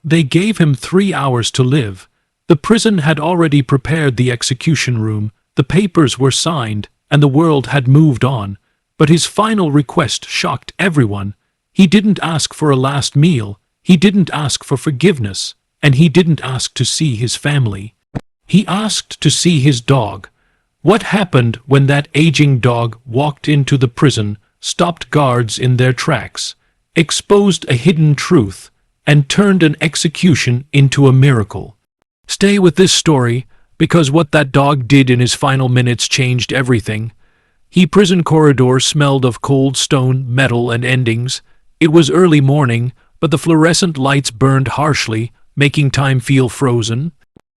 They gave him 3 hours to live. The prison had already prepared the execution room, the papers were signed, and the world had moved on. But his final request shocked everyone. He didn't ask for a last meal, he didn't ask for forgiveness, and he didn't ask to see his family. He asked to see his dog. What happened when that aging dog walked into the prison, stopped guards in their tracks, exposed a hidden truth, and turned an execution into a miracle? Stay with this story, because what that dog did in his final minutes changed everything. The prison corridor smelled of cold stone, metal, and endings. It was early morning, but the fluorescent lights burned harshly, making time feel frozen.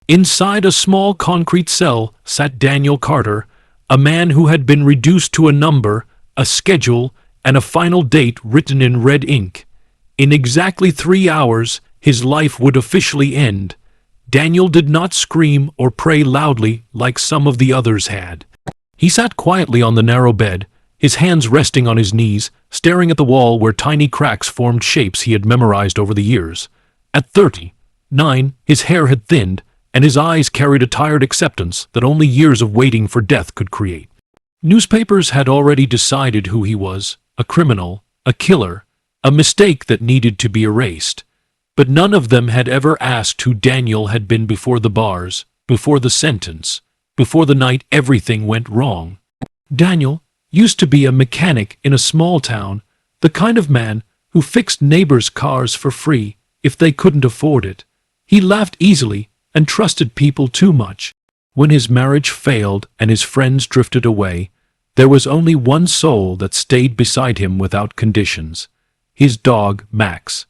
Inside a small concrete cell sat Daniel Carter, a man who had been reduced to a number, a schedule, and a final date written in red ink. In exactly 3 hours, his life would officially end. Daniel did not scream or pray loudly like some of the others had. He sat quietly on the narrow bed, his hands resting on his knees, staring at the wall where tiny cracks formed shapes he had memorized over the years. At 39, his hair had thinned, and his eyes carried a tired acceptance that only years of waiting for death could create. Newspapers had already decided who he was, a criminal, a killer, a mistake that needed to be erased. But none of them had ever asked who Daniel had been before the bars, before the sentence, before the night everything went wrong. Daniel used to be a mechanic in a small town, the kind of man who fixed neighbors' cars for free if they couldn't afford it. He laughed easily and trusted people too much. When his marriage failed and his friends drifted away, there was only one soul that stayed beside him without conditions: his dog, Max.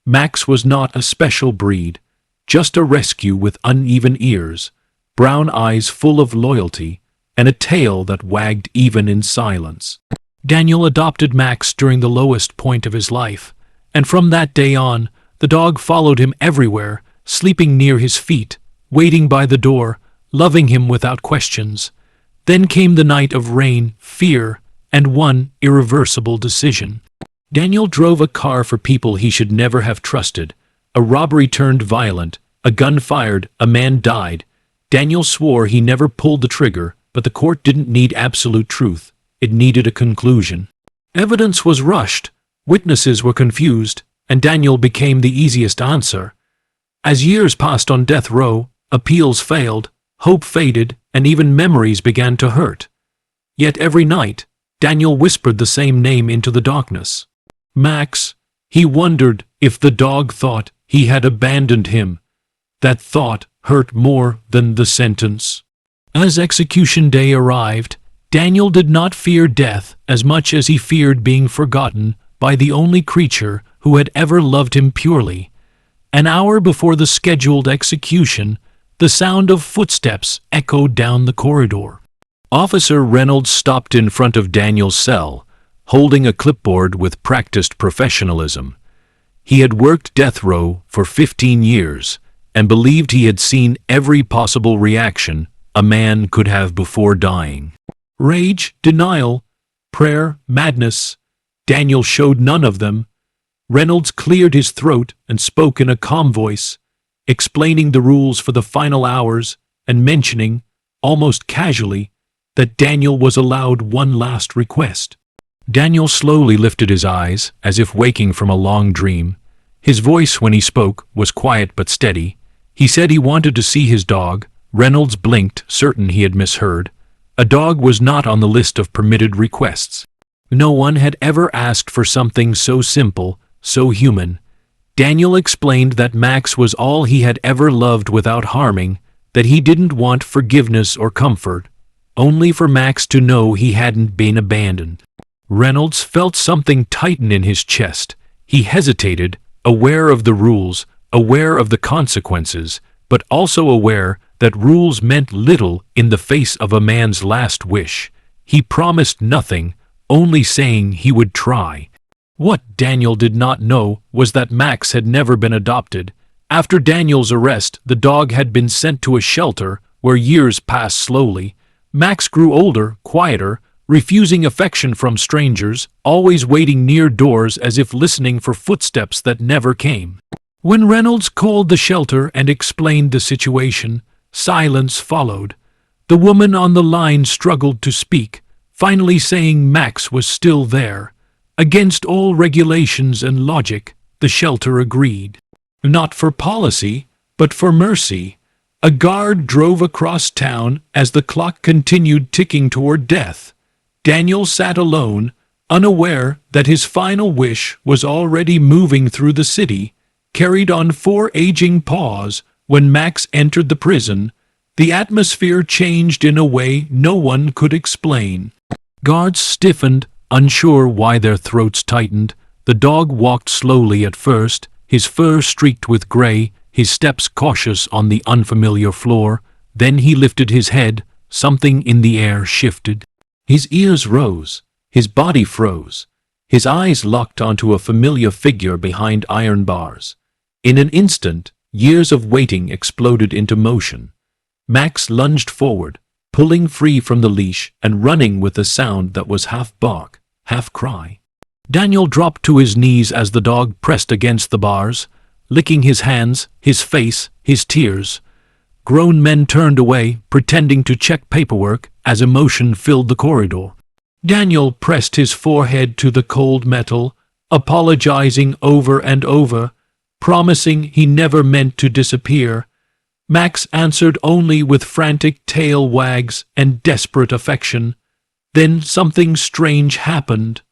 Max was not a special breed, just a rescue with uneven ears, brown eyes full of loyalty, and a tail that wagged even in silence. Daniel adopted Max during the lowest point of his life, and from that day on, the dog followed him everywhere, sleeping near his feet, waiting by the door, loving him without questions. Then came the night of rain, fear, and one irreversible decision. Daniel drove a car for people he should never have trusted. A robbery turned violent, a gun fired, a man died. Daniel swore he never pulled the trigger, but the court didn't need absolute truth. It needed a conclusion. Evidence was rushed, witnesses were confused, and Daniel became the easiest answer. As years passed on death row, appeals failed, hope faded, and even memories began to hurt. Yet every night, Daniel whispered the same name into the darkness. Max. He wondered if the dog thought he had abandoned him. That thought hurt more than the sentence. As execution day arrived, Daniel did not fear death as much as he feared being forgotten by the only creature who had ever loved him purely. An hour before the scheduled execution, the sound of footsteps echoed down the corridor. Officer Reynolds stopped in front of Daniel's cell, holding a clipboard with practiced professionalism. He had worked death row for 15 years and believed he had seen every possible reaction a man could have before dying. Rage, denial, prayer, madness. Daniel showed none of them. Reynolds cleared his throat and spoke in a calm voice, explaining the rules for the final hours and mentioning, almost casually, that Daniel was allowed one last request. Daniel slowly lifted his eyes, as if waking from a long dream. His voice, when he spoke, was quiet but steady. He said he wanted to see his dog. Reynolds blinked, certain he had misheard. A dog was not on the list of permitted requests. No one had ever asked for something so simple, so human. Daniel explained that Max was all he had ever loved without harming, that he didn't want forgiveness or comfort, only for Max to know he hadn't been abandoned. Reynolds felt something tighten in his chest. He hesitated, aware of the rules, aware of the consequences, but also aware that rules meant little in the face of a man's last wish. He promised nothing, only saying he would try. What Daniel did not know was that Max had never been adopted. After Daniel's arrest, the dog had been sent to a shelter where years passed slowly. Max grew older, quieter, refusing affection from strangers, always waiting near doors as if listening for footsteps that never came. When Reynolds called the shelter and explained the situation, silence followed. The woman on the line struggled to speak, finally saying Max was still there. Against all regulations and logic, the shelter agreed. Not for policy, but for mercy. A guard drove across town as the clock continued ticking toward death. Daniel sat alone, unaware that his final wish was already moving through the city, carried on 4 aging paws. When Max entered the prison, the atmosphere changed in a way no one could explain. Guards stiffened, unsure why their throats tightened. The dog walked slowly at first, his fur streaked with gray, his steps cautious on the unfamiliar floor. Then he lifted his head, something in the air shifted. His ears rose, his body froze. His eyes locked onto a familiar figure behind iron bars. In an instant, years of waiting exploded into motion. Max lunged forward, pulling free from the leash and running with a sound that was half bark, half cry. Daniel dropped to his knees as the dog pressed against the bars, licking his hands, his face, his tears. Grown men turned away, pretending to check paperwork as emotion filled the corridor. Daniel pressed his forehead to the cold metal, apologizing over and over, promising he never meant to disappear. Max answered only with frantic tail wags and desperate affection. Then something strange happened.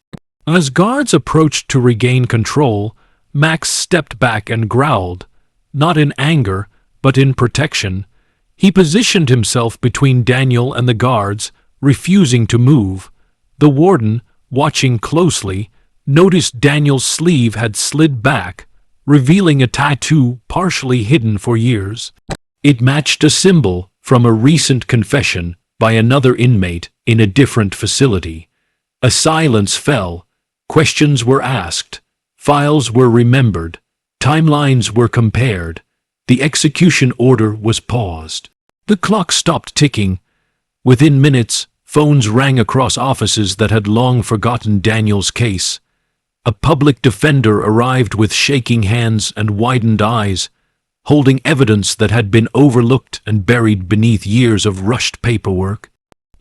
As guards approached to regain control, Max stepped back and growled, not in anger, but in protection. He positioned himself between Daniel and the guards, refusing to move. The warden, watching closely, noticed Daniel's sleeve had slid back, revealing a tattoo partially hidden for years. It matched a symbol from a recent confession by another inmate in a different facility. A silence fell. Questions were asked. Files were remembered. Timelines were compared. The execution order was paused. The clock stopped ticking. Within minutes, phones rang across offices that had long forgotten Daniel's case. A public defender arrived with shaking hands and widened eyes, holding evidence that had been overlooked and buried beneath years of rushed paperwork.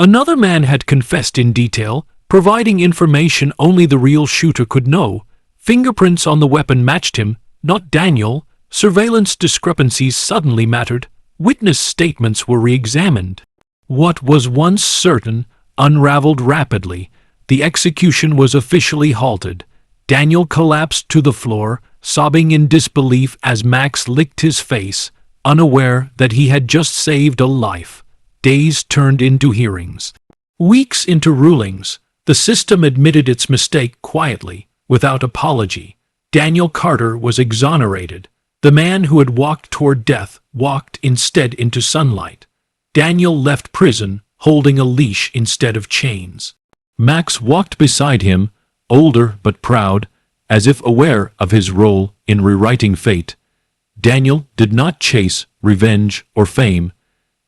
Another man had confessed in detail, providing information only the real shooter could know. Fingerprints on the weapon matched him, not Daniel. Surveillance discrepancies suddenly mattered. Witness statements were re-examined. What was once certain unraveled rapidly. The execution was officially halted. Daniel collapsed to the floor, sobbing in disbelief as Max licked his face, unaware that he had just saved a life. Days turned into hearings. Weeks into rulings, the system admitted its mistake quietly, without apology. Daniel Carter was exonerated. The man who had walked toward death walked instead into sunlight. Daniel left prison, holding a leash instead of chains. Max walked beside him, older but proud, as if aware of his role in rewriting fate. Daniel did not chase revenge or fame.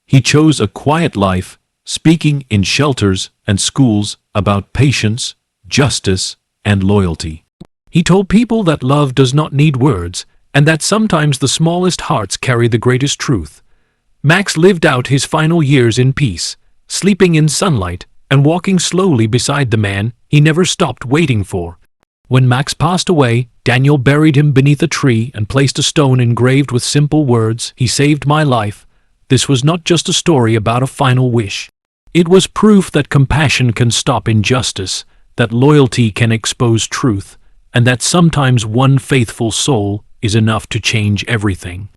He chose a quiet life, speaking in shelters and schools about patience, justice, and loyalty. He told people that love does not need words, and that sometimes the smallest hearts carry the greatest truth. Max lived out his final years in peace, sleeping in sunlight and walking slowly beside the man he never stopped waiting for. When Max passed away, Daniel buried him beneath a tree and placed a stone engraved with simple words, "He saved my life." This was not just a story about a final wish. It was proof that compassion can stop injustice, that loyalty can expose truth, and that sometimes one faithful soul is enough to change everything.